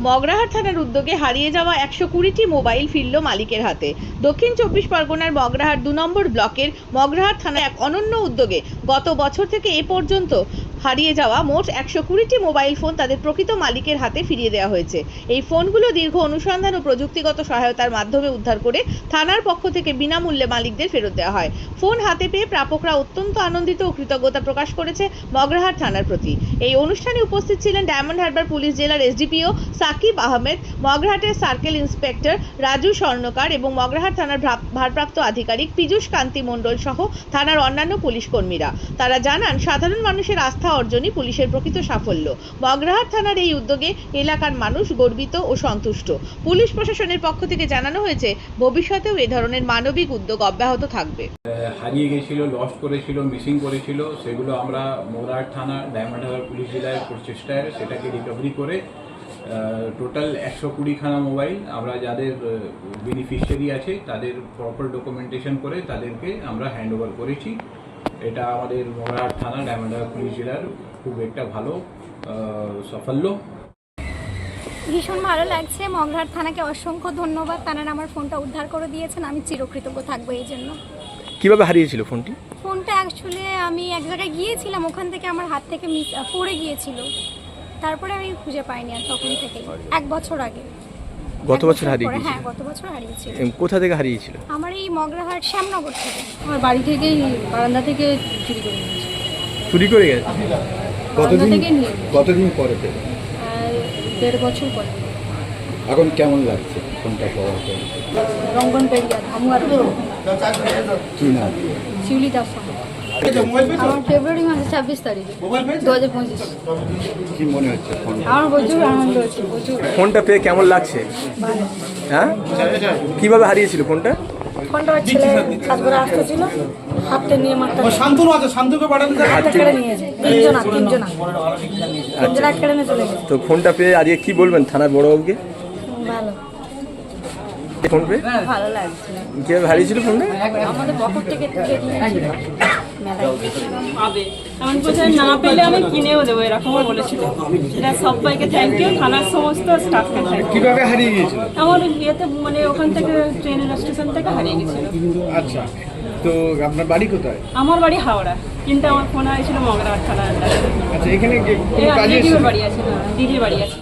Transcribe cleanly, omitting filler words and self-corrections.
মগরাহাট থানার উদ্যোগে হারিয়ে যাওয়া 120টি মোবাইল ফিরল মালিকের হাতে। দক্ষিণ 24 পরগনার মগরাহাট 2 নম্বর ব্লকের মগরাহাট থানার এক অনন্য উদ্যোগে গত বছর থেকে এ পর্যন্ত হারিয়ে যাওয়া মোট 120টি মোবাইল ফোন তাদের প্রকৃত মালিকের হাতে ফিরিয়ে দেওয়া হয়েছে। এই ফোনগুলো দীর্ঘ অনুসন্ধান ও প্রযুক্তিগত সহায়তার মাধ্যমে উদ্ধার করে থানার পক্ষ থেকে বিনামূল্যে মালিকদের ফেরত দেওয়া হয়। ফোন হাতে পেয়ে প্রাপকরা অত্যন্ত আনন্দিত ও কৃতজ্ঞতা প্রকাশ করেছে মগরাহাট থানার প্রতি। এই অনুষ্ঠানে উপস্থিত ছিলেন ডায়মন্ড হারবার পুলিশ জেলার এসডিপিও সাকিব আহমেদ, মগরাহাটের সার্কেল ইন্সপেক্টর রাজু স্বর্ণকার এবং মগরাহাট থানার ভারপ্রাপ্ত আধিকারিক পীযূষ কান্তি মণ্ডল সহ থানার অন্যান্য পুলিশ কর্মীরা। তারা জানান, সাধারণ মানুষের আস্থা অর্জনই পুলিশের প্রকৃত সাফল্য। মগরাহাট থানার এই উদ্যোগে এলাকার মানুষ গর্বিত ও সন্তুষ্ট। পুলিশ প্রশাসনের পক্ষ থেকে জানানো হয়েছে, ভবিষ্যতেও এ ধরনের মানবিক উদ্যোগ অব্যাহত থাকবে। হারিয়ে গেছিল, লস্ট করেছিল, মিসিং করেছিল, সেগুলো আমরা মগরাহাট থানা ডায়মন্ড হারবার পুলিশ জেলার প্রচেষ্টায় সেটাকে রিকভারি করে টোটাল 120খানা মোবাইল আমরা যাদের বেনিফিশিয়ারি আছে তাদের প্রপার ডকুমেন্টেশন করে তাদেরকে আমরা হ্যান্ড ওভার করেছি। এটা আমাদের মগরাহাট থানা ডায়মন্ড হারবার পুলিশ জেলার খুব একটা ভালো সাফল্য। ভীষণ ভালো লাগছে। মগরাহাট থানাকে অসংখ্য ধন্যবাদ, তারা আমার ফোনটা উদ্ধার করে দিয়েছেন। আমি চিরকৃতজ্ঞ থাকবো এই জন্য। কিভাবে হারিয়েছিল ফোনটি? ফোনটা অ্যাকচুয়ালি আমি এক জায়গায় গিয়েছিলাম, ওখান থেকে আমার হাত থেকে পড়ে গিয়েছিল, তারপরে আমি খুঁজে পাইনি আর তখন থেকে 1 বছর আগে। গত বছর হারিয়ে গিয়েছিল? হ্যাঁ, গত বছর হারিয়েছিল। কোথা থেকে হারিয়েছিল? আমার এই মগরাহাট শ্যামনগর থেকে। আমার বাড়ি থেকেই বারান্দা থেকে চুরি করে নিয়েছে। চুরি করে গেছে? কতদিন পরে পেলে? 1.5 বছর পরে। এখন কেমন লাগছে ফোনটা পাওয়ার পর? রঙ্গন পেরিয়া ধামুয়ার কি নাম? শিউলি দাস। আমার ফেব্রুয়ারি মাসের 26 তারিখে 2025। কি মনে হচ্ছে ফোন? আমার প্রচুর আনন্দ হচ্ছে, প্রচুর। ফোনটা পেয়ে কেমন লাগছে? ভালো। হ্যাঁ, কিভাবে হারিয়েছিল ফোনটা? ফোনটা আমার ছেলে কাজ করে আসতেছিল, হাতে নিয়ে মারতে হাতে কেড়ে নিয়েছে। তিনজনা কেড়ে নিয়ে চলে গেছে। তো ফোনটা পেয়ে আজকে কি বলবেন থানার বড়বাবুকে? ভালো, ফোন পেয়ে ভালো লাগছে। কিভাবে হারিয়েছিল ফোনটা? আমাদের বকর থেকে তুলে নিয়েছিল মেলায়। এমন কোথায় না পেলে আমি কিনেও দেবো, এরকমও বলেছিল। এটা সবাইকে থ্যাংক ইউ, থানার সমস্ত স্টাফকে থ্যাংক ইউ। কিভাবে হারিয়ে গিয়েছিল? আমার ইয়েতে মানে ওখান থেকে ট্রেনের স্টেশন থেকে হারিয়ে গেছিল। আচ্ছা, তো আপনার বাড়ি কোথায়? আমার বাড়ি হাওড়া, কিন্তু আমার ফোন হয়েছিল মগরাহাট থানার আন্ডারে। আচ্ছা, এখানে দিদির বাড়ি আছে, দিদির বাড়ি আছে।